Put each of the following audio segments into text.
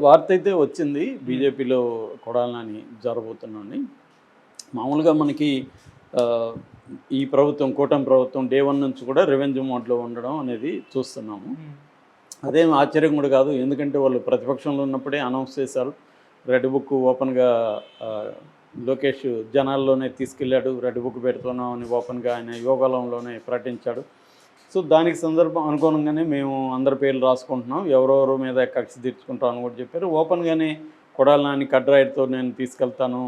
వార్త అయితే వచ్చింది బీజేపీలో కొడాలని జరబోతున్నాని. మామూలుగా మనకి ఈ ప్రభుత్వం కూటమి ప్రభుత్వం డే 1 నుంచి కూడా రివెంజ్ మోడ్లో ఉండడం అనేది చూస్తున్నాము. అదేం ఆశ్చర్యం కూడా కాదు. ఎందుకంటే వాళ్ళు ప్రతిపక్షంలో ఉన్నప్పుడే అనౌన్స్ చేశారు. రెడ్ బుక్ ఓపెన్గా లోకేష్ జనాల్లోనే తీసుకెళ్ళాడు. రెడ్ బుక్ పెడుతున్నాం అని ఓపెన్గా ఆయన యోగాలంలోనే ప్రకటించాడు. సో దానికి సందర్భం అనుగుణంగానే మేము అందరి పేర్లు రాసుకుంటున్నాం, ఎవరెవరి మీద కక్ష తీర్చుకుంటాం అని కూడా చెప్పారు. ఓపెన్గానే కొడాలి నాని కడ్రాయిడ్తో నేను తీసుకెళ్తాను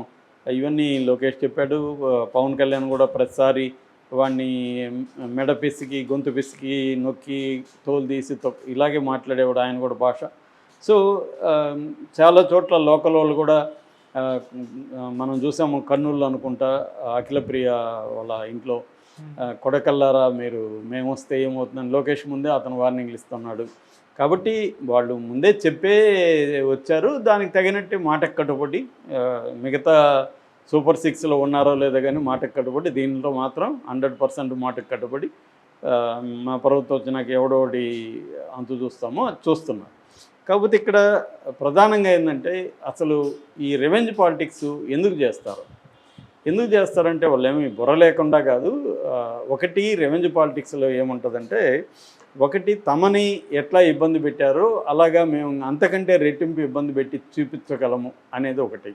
ఇవన్నీ లోకేష్ చెప్పాడు. పవన్ కళ్యాణ్ కూడా ప్రతిసారి వాడిని మెడ పిసికి గొంతు పిసికి నొక్కి తోలు తీసి ఇలాగే మాట్లాడేవాడు ఆయన కూడా భాష. సో చాలా చోట్ల లోకల్ వాళ్ళు కూడా మనం చూసాము కర్నూలు అనుకుంటా అఖిలప్రియ వాళ్ళ ఇంట్లో కొడకల్లారా మేము వస్తే ఏమవుతుందని లోకేష్ ముందే అతను వార్నింగ్లు ఇస్తున్నాడు. కాబట్టి వాళ్ళు ముందే చెప్పే వచ్చారు. దానికి తగినట్టు మాటకు కట్టుబడి మిగతా సూపర్ 6లో ఉన్నారో లేదో కానీ మాటకు కట్టుబడి దీనిలో మాత్రం 100% మాటకు కట్టుబడి మా ప్రభుత్వం వచ్చినాక ఎవడోటి అంతు చూస్తామో అది చూస్తున్నారు. కాకపోతే ఇక్కడ ప్రధానంగా ఏంటంటే అసలు ఈ రివెంజ్ పాలిటిక్స్ ఎందుకు చేస్తారంటే వాళ్ళు ఏమీ బుర్ర లేకుండా కాదు. ఒకటి రివెంజ్ పాలిటిక్స్లో ఏముంటుందంటే ఒకటి తమని ఎట్లా ఇబ్బంది పెట్టారో అలాగా మేము అంతకంటే రెట్టింపు ఇబ్బంది పెట్టి చూపించగలము అనేది ఒకటి.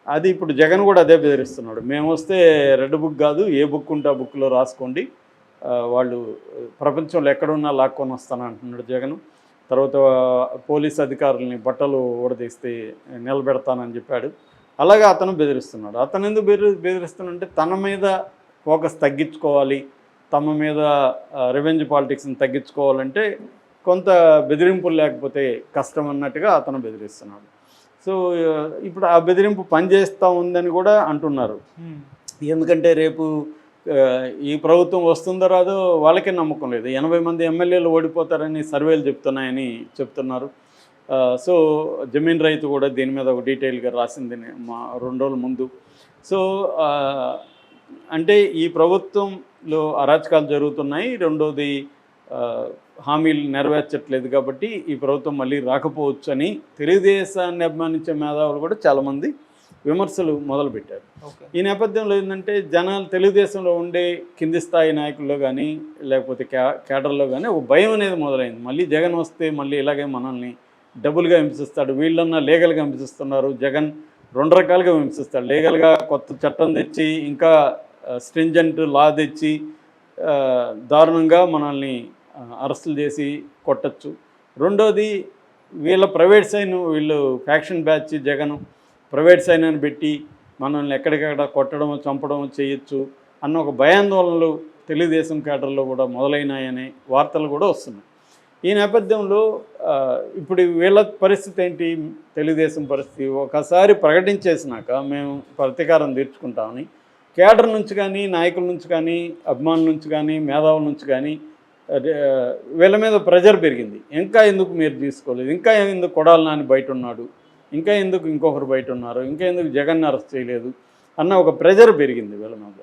అది ఇప్పుడు జగన్ కూడా అదే బెదిరిస్తున్నాడు. మేము వస్తే రెడ్ బుక్ కాదు, ఏ బుక్ ఉంటే ఆ బుక్లో రాసుకోండి, వాళ్ళు ప్రపంచంలో ఎక్కడున్నా లాక్కొని వస్తానంటున్నాడు జగన్. తర్వాత పోలీస్ అధికారులని బట్టలు ఊడదీస్తే నిలబెడతానని చెప్పాడు. అలాగే అతను బెదిరిస్తున్నాడు. అతను ఎందుకు బెదిరిస్తున్నాడంటే తన మీద ఫోకస్ తగ్గించుకోవాలి, తమ మీద రివెంజ్ పాలిటిక్స్ని తగ్గించుకోవాలంటే కొంత బెదిరింపులు లేకపోతే కష్టం అన్నట్టుగా అతను బెదిరిస్తున్నాడు. సో ఇప్పుడు ఆ బెదిరింపు పనిచేస్తూ ఉందని కూడా అంటున్నారు. ఎందుకంటే రేపు ఈ ప్రభుత్వం వస్తుందో రాదో వాళ్ళకే నమ్మకం లేదు. 80 మంది ఎమ్మెల్యేలు ఓడిపోతారని సర్వేలు చెప్తున్నాయని చెప్తున్నారు. సో జమీన్ రైతు కూడా దీని మీద ఒక డీటెయిల్గా రాసింది మా 2 రోజుల ముందు. సో అంటే ఈ ప్రభుత్వంలో అరాచకాలు జరుగుతున్నాయి. రెండోది హామీలు నెరవేర్చట్లేదు. కాబట్టి ఈ ప్రభుత్వం మళ్ళీ రాకపోవచ్చు అని తెలుగుదేశాన్ని అభిమానించే మేధావులు కూడా చాలామంది విమర్శలు మొదలుపెట్టారు. ఈ నేపథ్యంలో ఏంటంటే జనాలు తెలుగుదేశంలో ఉండే కింది స్థాయి నాయకుల్లో కానీ లేకపోతే కేడర్లో కానీ ఒక భయం అనేది మొదలైంది. మళ్ళీ జగన్ వస్తే మళ్ళీ ఇలాగే మనల్ని డబుల్గా హింసిస్తాడు, వీళ్ళన్నా లీగల్గా హింసిస్తున్నారు, జగన్ 2 రకాలుగా హింసిస్తాడు. లీగల్గా కొత్త చట్టం తెచ్చి ఇంకా స్ట్రింజెంట్ లా తెచ్చి దారుణంగా మనల్ని అరెస్టులు చేసి కొట్టచ్చు. రెండోది వీళ్ళ ప్రైవేట్ సైన్, వీళ్ళు faction batch Jagan private sign అని పెట్టి మనల్ని ఎక్కడికక్కడ కొట్టడం చంపడం చేయొచ్చు అన్న ఒక భయాందోళనలు తెలుగుదేశం కేడర్లో కూడా మొదలైనాయనే వార్తలు కూడా వస్తున్నాయి. ఈ నేపథ్యంలో ఇప్పుడు వీళ్ళ పరిస్థితి ఏంటి, తెలుగుదేశం పరిస్థితి ఒకసారి ప్రకటించేసినాక మేము ప్రతీకారం తీర్చుకుంటామని కేడర్ నుంచి కానీ నాయకుల నుంచి కానీ అభిమానుల నుంచి కానీ మేధావుల నుంచి కానీ వీళ్ళ మీద ప్రెజర్ పెరిగింది. ఇంకా ఎందుకు మీరు తీసుకోలేదు, ఇంకా ఎందుకు కొడాలి నాని బయట ఉన్నాడు, ఇంకా ఎందుకు ఇంకొకరు బయట ఉన్నారు, ఇంకా ఎందుకు జగన్ అరెస్ట్ చేయలేదు అన్న ఒక ప్రెజర్ పెరిగింది వీళ్ళ మీద.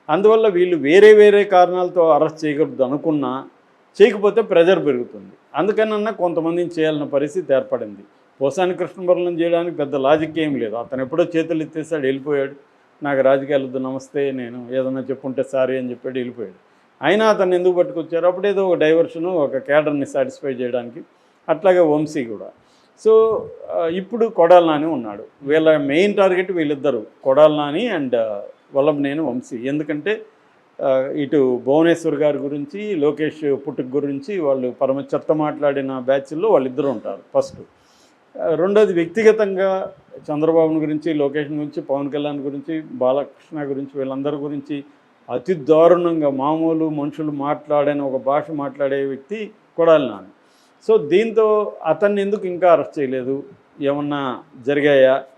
అందువల్ల వీళ్ళు వేరే కారణాలతో అరెస్ట్ చేయకూడదు అనుకున్నా చేయకపోతే ప్రెజర్ పెరుగుతుంది. అందుకనన్నా కొంతమందిని చేయాలన్న పరిస్థితి ఏర్పడింది. పోసాని కృష్ణమురళిని చేయడానికి పెద్ద లాజిక్ ఏం లేదు. అతను ఎప్పుడో చేతులు ఎత్తేసాడు, వెళ్ళిపోయాడు. నాకు రాజకీయాలతో నమస్తే, నేను ఏదన్నా చెప్పుంటే సారీ అని చెప్పాడు, వెళ్ళిపోయాడు. అయినా అతను ఎందుకు పట్టుకొచ్చారు, అప్పుడేదో ఒక డైవర్షను, ఒక క్యాడర్ని సాటిస్ఫై చేయడానికి. అట్లాగే వంశీ కూడా. సో ఇప్పుడు కొడాలి నాని ఉన్నాడు. వీళ్ళ మెయిన్ టార్గెట్ వీళ్ళిద్దరు, కొడాలి నాని అండ్ వల్లభనేని వంశీ. ఎందుకంటే ఇటు భువనేశ్వర్ గారి గురించి, లోకేష్ పుట్టుక గురించి వాళ్ళు పరమ చెత్త మాట్లాడిన బ్యాచ్ల్లో వాళ్ళిద్దరూ ఉంటారు ఫస్ట్. రెండోది వ్యక్తిగతంగా చంద్రబాబుని గురించి, లోకేష్ గురించి, పవన్ కళ్యాణ్ గురించి, బాలకృష్ణ గురించి, వీళ్ళందరి గురించి అతి దారుణంగా మామూలు మనుషులు మాట్లాడని ఒక భాష మాట్లాడే వ్యక్తి కొడాలి నాని. సో దీంతో అతన్ని ఎందుకు ఇంకా అరెస్ట్ చేయలేదు, ఏమన్నా జరిగాయా